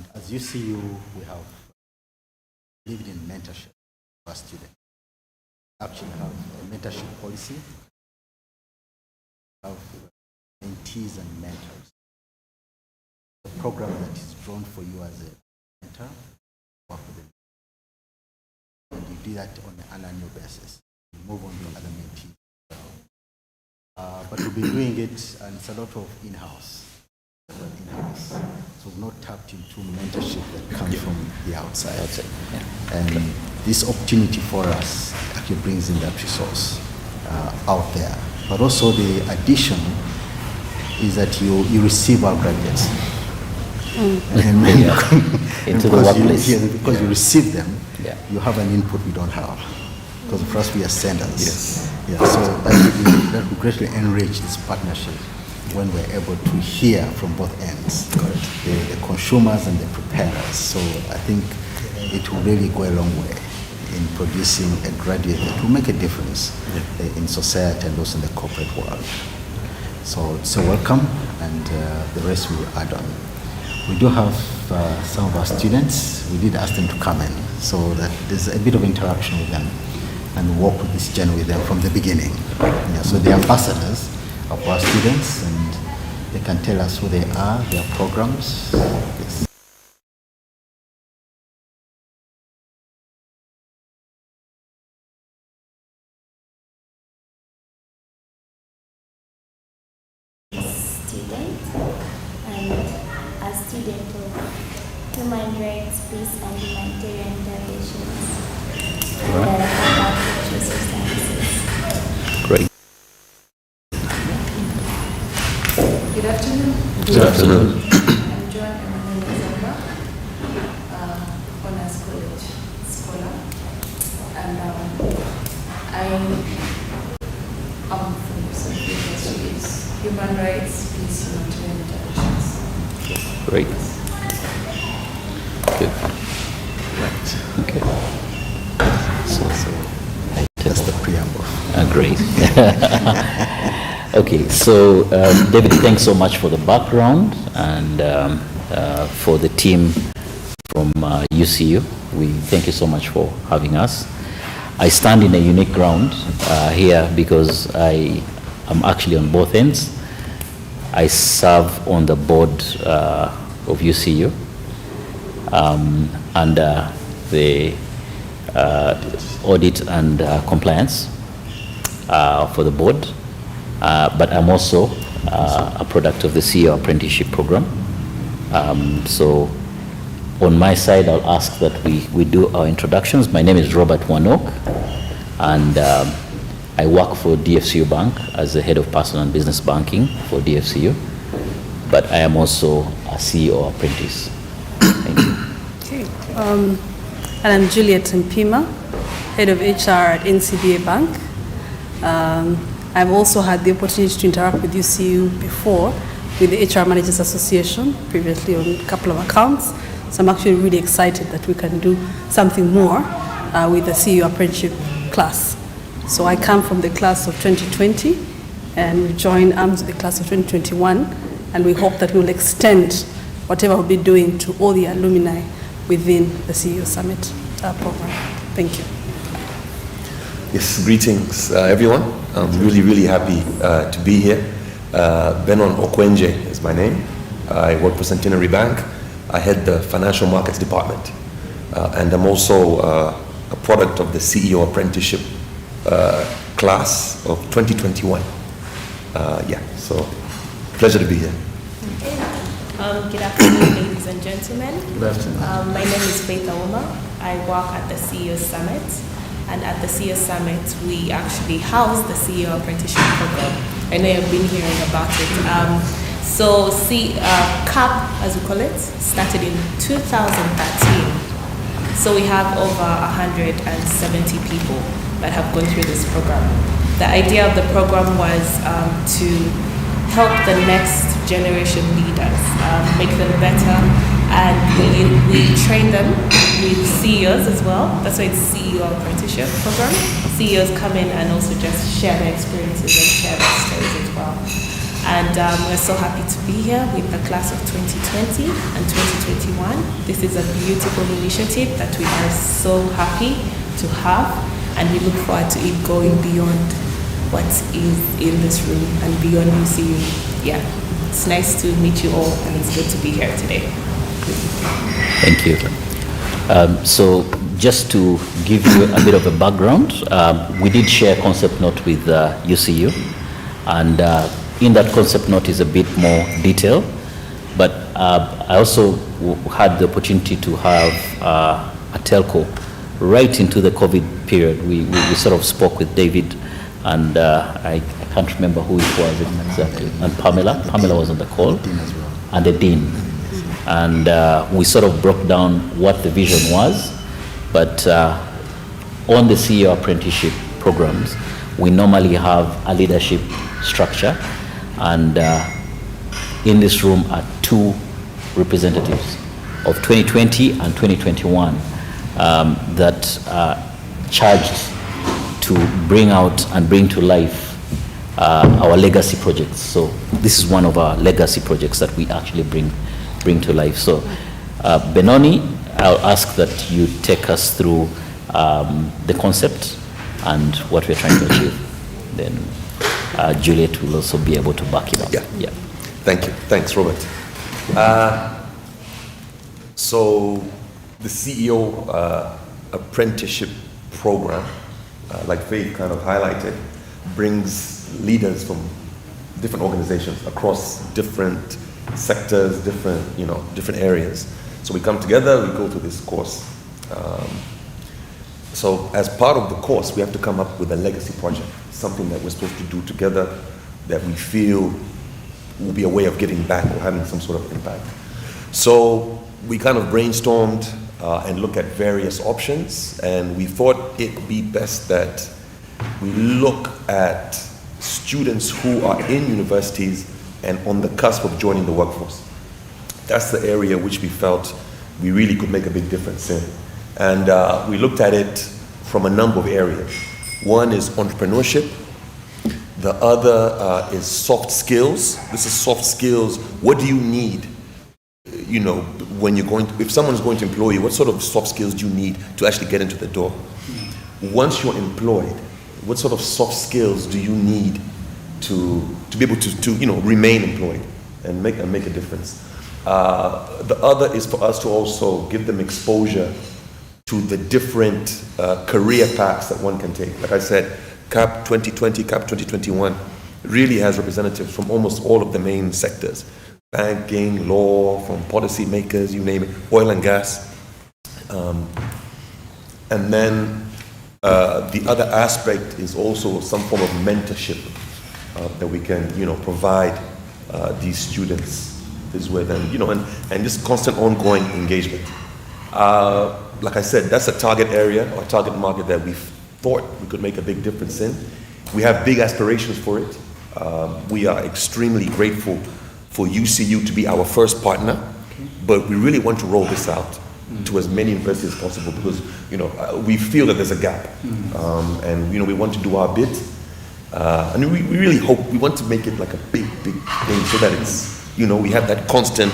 And as you see, we have lived in mentorship for our students. Actually have a mentorship policy, have mentees and mentors. A program that is drawn for you as a mentor, work with them. And you do that on an annual basis. You move on to other mentees. But we'll be doing it, and it's a lot of in-house. So we've not tapped into mentorship that comes from the outside. And this opportunity for us actually brings in that resource out there. But also the addition is that you receive our graduates. And into the workplace. Because you receive them, you have an input we don't have. Because for us, we are senders. Yes. Yeah, so that will greatly enrich this partnership when we're able to hear from both ends, the consumers and the preparers. So I think it will really go a long way in producing a graduate that will make a difference in society and also in the corporate world. So welcome, and the rest we will add on. We do have some of our students. We did ask them to come in, so that there's a bit of interaction with them and walk with this journey with them from the beginning. Yeah, so they're ambassadors of our students, and they can tell us who they are, their programs. Yes. Student, and a student of human rights, peace and humanitarian relations. Great. Good afternoon. Good afternoon. I'm Joan Emmanuel, Honors College scholar, and I'm from the subject human rights, peace, humanitarian relations. Great. Good. Right. Okay. That's the preamble. Great. Okay, so David, thanks so much for the background, and for the team from UCU. We thank you so much for having us. I stand in a unique ground here because I am actually on both ends. I serve on the board of UCU under the audit and compliance for the board, but I'm also a product of the C.E.O. Apprenticeship program. So on my side, I'll ask that we do our introductions. My name is Robert Wanok, and I work for DFCU Bank as the head of personal and business banking for DFCU, but I am also a C.E.O. apprentice. Thank you. Okay. And I'm Juliet Mpima, head of HR at NCBA Bank. I've also had the opportunity to interact with UCU before with the HR Managers Association, previously on a couple of accounts. So I'm actually really excited that we can do something more with the C.E.O. apprenticeship class. So I come from the class of 2020, and we joined arms with the class of 2021, and we hope that we will extend whatever we'll be doing to all the alumni within the C.E.O. Summit program. Thank you. Yes, greetings everyone. I'm really happy to be here. Benon Okwenje is my name. I work for Centenary Bank. I head the financial markets department, and I'm also a product of the C.E.O. apprenticeship class of 2021. So pleasure to be here. Good afternoon, ladies and gentlemen. Good afternoon. My name is Faith Aoma. I work at the C.E.O. Summit, and at the C.E.O. Summit, we actually house the C.E.O. apprenticeship program. I know you've been hearing about it. So CAP, as we call it, started in 2013. So we have over 170 people that have gone through this program. The idea of the program was to help the next generation leaders, make them better, and we train them with CEOs as well. That's why it's C.E.O. apprenticeship program. CEOs come in and also just share their experiences and share their stories as well. And we're so happy to be here with the class of 2020 and 2021. This is a beautiful initiative that we are so happy to have, and we look forward to it going beyond what is in this room and beyond UCU. Yeah, it's nice to meet you all, and it's good to be here today. Thank you. So just to give you a bit of a background, we did share a concept note with UCU, and in that concept note is a bit more detail, but I also had the opportunity to have a telco right into the COVID period. We sort of spoke with David, and I can't remember who it was exactly, and Pamela was on the call, and the dean. And we sort of broke down what the vision was, but on the CEO apprenticeship programs, we normally have a leadership structure, and in this room are two representatives of 2020 and 2021 that are charged to bring out and bring to life our legacy projects. So this is one of our legacy projects that we actually bring to life. So Benoni, I'll ask that you take us through the concept and what we're trying to achieve. Then Juliet will also be able to back it up. Yeah. Thank you. Thanks, Robert. So the CEO apprenticeship program, like Faith kind of highlighted, brings leaders from different organizations across different sectors, different areas. So we come together, we go through this course. So as part of the course, we have to come up with a legacy project, something that we're supposed to do together that we feel will be a way of getting back or having some sort of impact. So we kind of brainstormed and looked at various options, and we thought it'd be best that we look at students who are in universities and on the cusp of joining the workforce. That's the area which we felt we really could make a big difference in. And we looked at it from a number of areas. One is entrepreneurship. The other is soft skills. This is soft skills. What do you need? When you're if someone's going to employ you, what sort of soft skills do you need to actually get into the door? Once you're employed, what sort of soft skills do you need to be able to remain employed and make a difference? The other is for us to also give them exposure to the different career paths that one can take. Like I said, CAP 2020, CAP 2021 really has representatives from almost all of the main sectors. Banking, law, from policy makers, you name it, oil and gas. And then the other aspect is also some form of mentorship that we can, provide these students is with, and just constant ongoing engagement. Like I said, that's a target area or target market that we thought we could make a big difference in. We have big aspirations for it. We are extremely grateful for UCU to be our first partner, but we really want to roll this out to as many universities as possible because we feel that there's a gap, and we want to do our bit, and we really hope we want to make it like a big thing so that it's we have that constant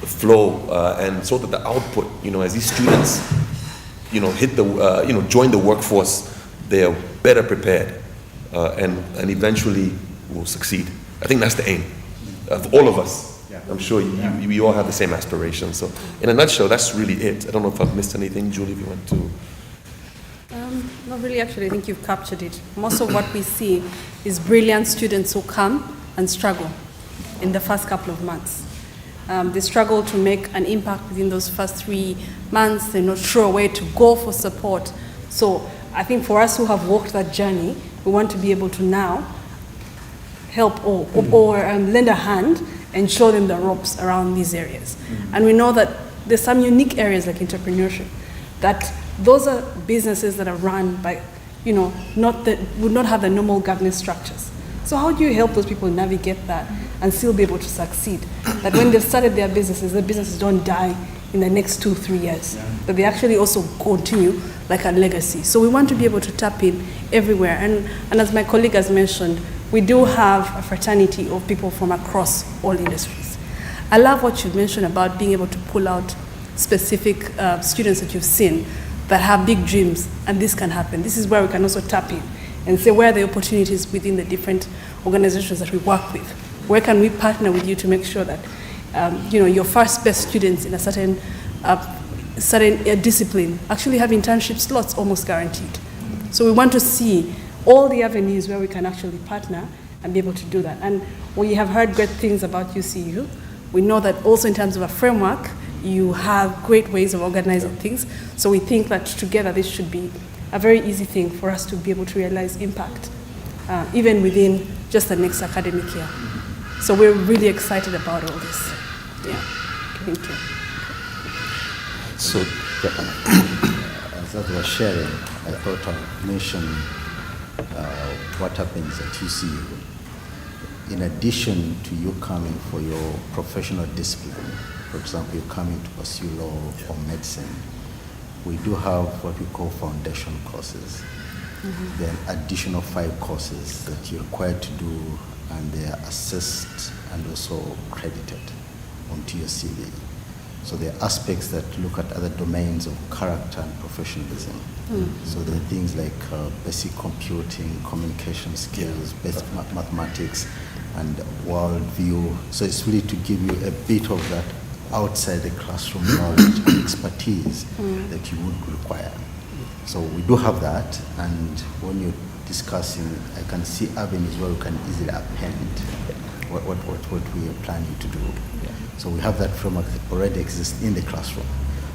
flow, and so that the output as these students hit the join the workforce, they are better prepared, and eventually will succeed. I think that's the aim of all of us. I'm sure we all have the same aspirations. So in a nutshell, that's really it. I don't know if I've missed anything. Julie, if you want to. Not really, actually. I think you've captured it. Most of what we see is brilliant students who come and struggle in the first couple of months. They struggle to make an impact within those first 3 months. They're not sure where to go for support. So I think for us who have walked that journey, we want to be able to now help or lend a hand and show them the ropes around these areas. And we know that there's some unique areas like entrepreneurship, that those are businesses that are run by, would not have the normal governance structures. So how do you help those people navigate that and still be able to succeed? That when they've started their businesses, the businesses don't die in the next 2-3 years, that they actually also continue like a legacy. So we want to be able to tap in everywhere. And as my colleague has mentioned, we do have a fraternity of people from across all industries. I love what you mentioned about being able to pull out specific students that you've seen that have big dreams, and this can happen. This is where we can also tap in and say where are the opportunities within the different organizations that we work with. Where can we partner with you to make sure that your first best students in a certain discipline actually have internship slots almost guaranteed. So we want to see all the avenues where we can actually partner and be able to do that. And we have heard great things about UCU. We know that also in terms of a framework, you have great ways of organizing things. So we think that together this should be a very easy thing for us to be able to realize impact, even within just the next academic year. So we're really excited about all this. Yeah, thank you. So, As I was sharing, I thought I'd mention what happens at UCU. In addition to you coming for your professional discipline, for example, you're coming to pursue law or medicine, we do have what we call foundation courses. Then additional 5 courses that you're required to do, and they are assessed and also credited onto your CV. So there are aspects that look at other domains of character and professionalism. So there are things like basic computing, communication skills, basic mathematics, and worldview. So it's really to give you a bit of that outside the classroom knowledge and expertise that you would require. So we do have that, and when you're discussing, I can see avenues where we can easily append what we are planning to do. So we have that framework that already exists in the classroom.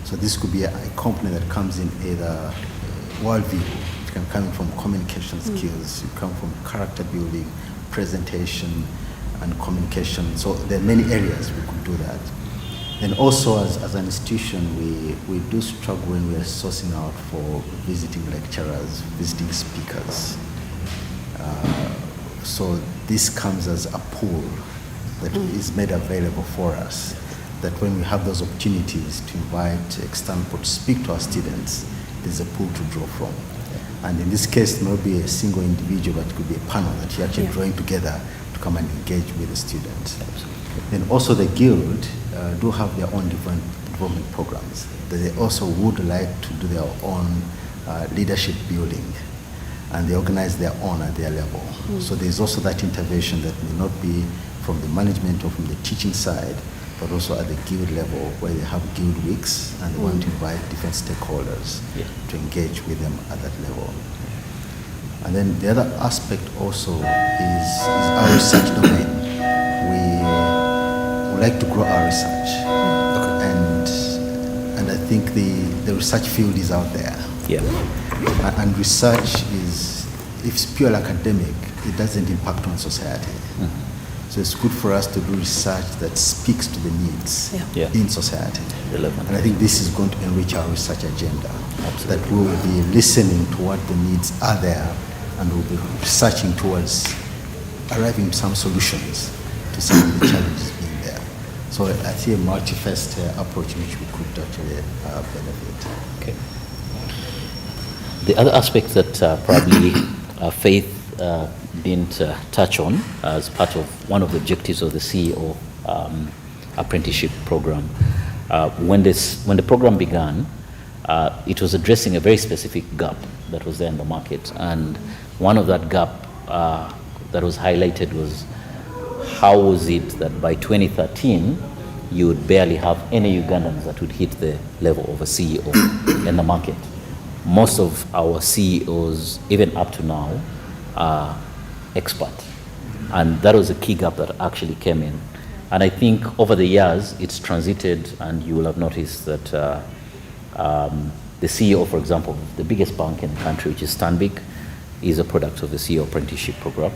So this could be a component that comes in either worldview, it can come from communication skills, it come from character building, presentation, and communication. So there are many areas we could do that. And also as an institution, we do struggle when we are sourcing out for visiting lecturers, visiting speakers. So this comes as a pool that is made available for us, that when we have those opportunities to invite external people to speak to our students, there's a pool to draw from. And in this case, it may be a single individual, but it could be a panel that you're actually drawing together to come and engage with the students. Then also the Guild do have their own different development programs. They also would like to do their own leadership building, and they organize their own at their level. So there's also that intervention that may not be from the management or from the teaching side, but also at the Guild level, where they have Guild weeks and they want to invite different stakeholders to engage with them at that level. And then the other aspect also is our research domain. We like to grow our research, and I think the research field is out there. And research is, if it's pure academic, it doesn't impact on society. So it's good for us to do research that speaks to the needs in society. relevant. And I think this is going to enrich our research agenda. That we will be listening to what the needs are there, and we'll be researching towards arriving some solutions to some of the challenges being there. So I see a multi-faceted approach which we could actually benefit. Okay. The other aspect that probably Faith didn't touch on as part of one of the objectives of the C.E.O. Apprenticeship program, when the program began, it was addressing a very specific gap that was there in the market, and one of that gap that was highlighted was how was it that by 2013 you would barely have any Ugandans that would hit the level of a CEO in the market. Most of our CEOs, even up to now, are expert, and that was a key gap that actually came in. And I think over the years it's transited, and you will have noticed that the CEO, for example, the biggest bank in the country, which is Stanbic, is a product of the CEO apprenticeship program,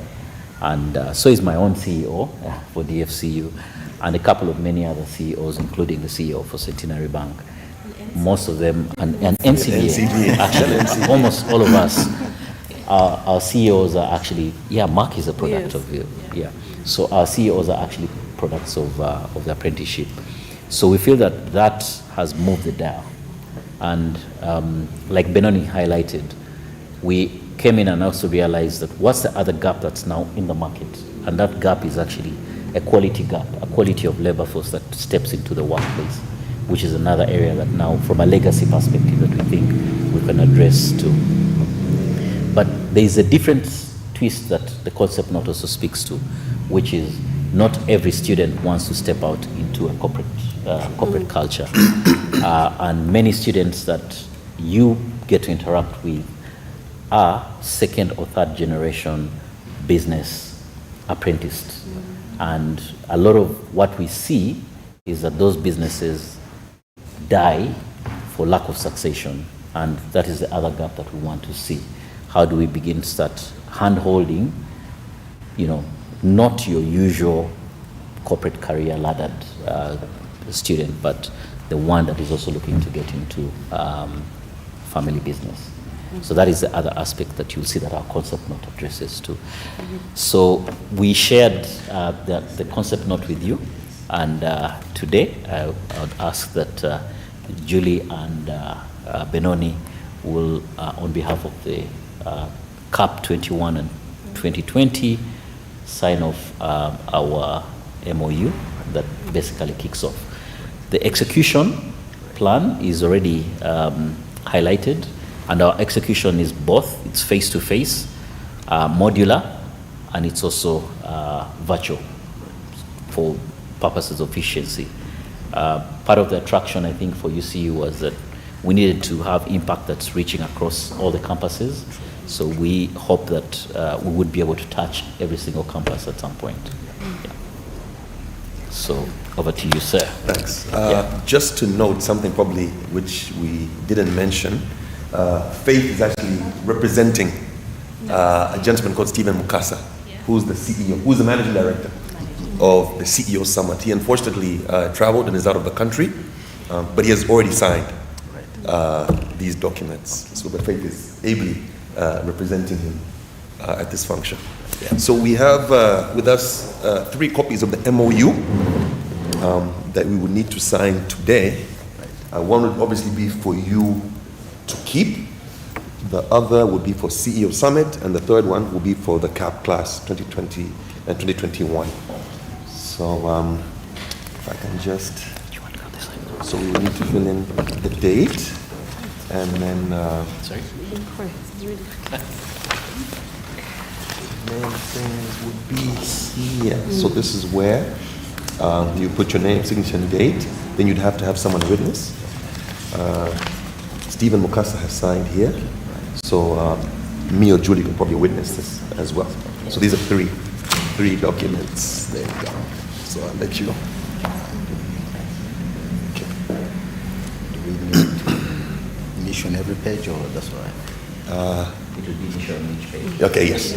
and so is my own CEO for DFCU, and a couple of many other CEOs, including the CEO for Centenary Bank. Most of them, and NCBA, actually, almost all of us, our CEOs are actually, Mark is a product of you, So our CEOs are actually products of the apprenticeship. So we feel that that has moved the dial. And like Benoni highlighted, we came in and also realized that what's the other gap that's now in the market? And that gap is actually a quality gap, a quality of labor force that steps into the workplace, which is another area that now, from a legacy perspective, that we think we can address too. But there is a different twist that the concept note also speaks to, which is not every student wants to step out into a corporate culture. And many students that you get to interact with are second or third generation business apprenticed. And a lot of what we see is that those businesses die for lack of succession. And that is the other gap that we want to see. How do we begin to start hand-holding, not your usual corporate career laddered student, but the one that is also looking to get into family business. So that is the other aspect that you'll see that our concept note addresses too. So we shared the concept note with you, and today I would ask that Julie and Benoni will, on behalf of the CAP 21 and 2020, sign off our MOU that basically kicks off. The execution plan is already highlighted, and our execution is both. It's face-to-face, modular, and it's also virtual for purposes of efficiency. Part of the attraction, I think, for UCU was that we needed to have impact that's reaching across all the campuses. So we hope that we would be able to touch every single campus at some point. Yeah. So over to you, sir. Thanks. Just to note something probably which we didn't mention, Faith is actually representing a gentleman called Stephen Mukasa, who's the CEO, who's the managing director of the C.E.O. Summit. He unfortunately traveled and is out of the country, but he has already signed these documents. So the Faith is ably representing him at this function. So we have with us 3 copies of the MOU that we would need to sign today. One would obviously be for you to keep, the other would be for CEO Summit, and the third one will be for the CAP class 2020 and 2021. So if I can just, so we will need to fill in the date, and then main things would be here. So this is where you put your name, signature, and date. Then you'd have to have someone witness. Stephen Mukasa has signed here, so me or Julie can probably witness this as well. So these are three documents. There you go. So I'll let you know. Okay. Do we need initial on every page, or that's all right? It will be initial on each page. Okay, yes.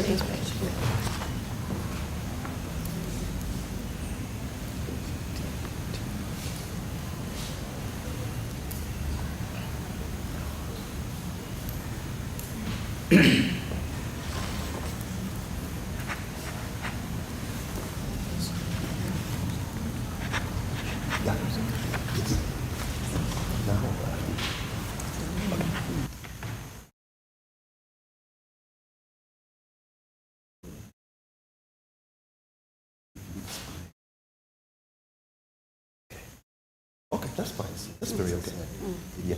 Okay, that's fine. That's very okay. Yeah.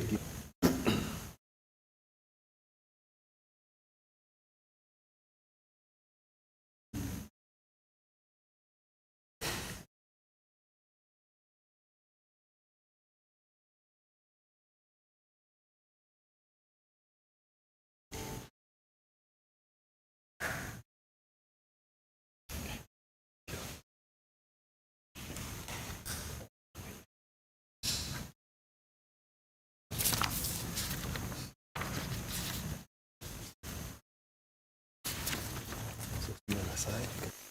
Side.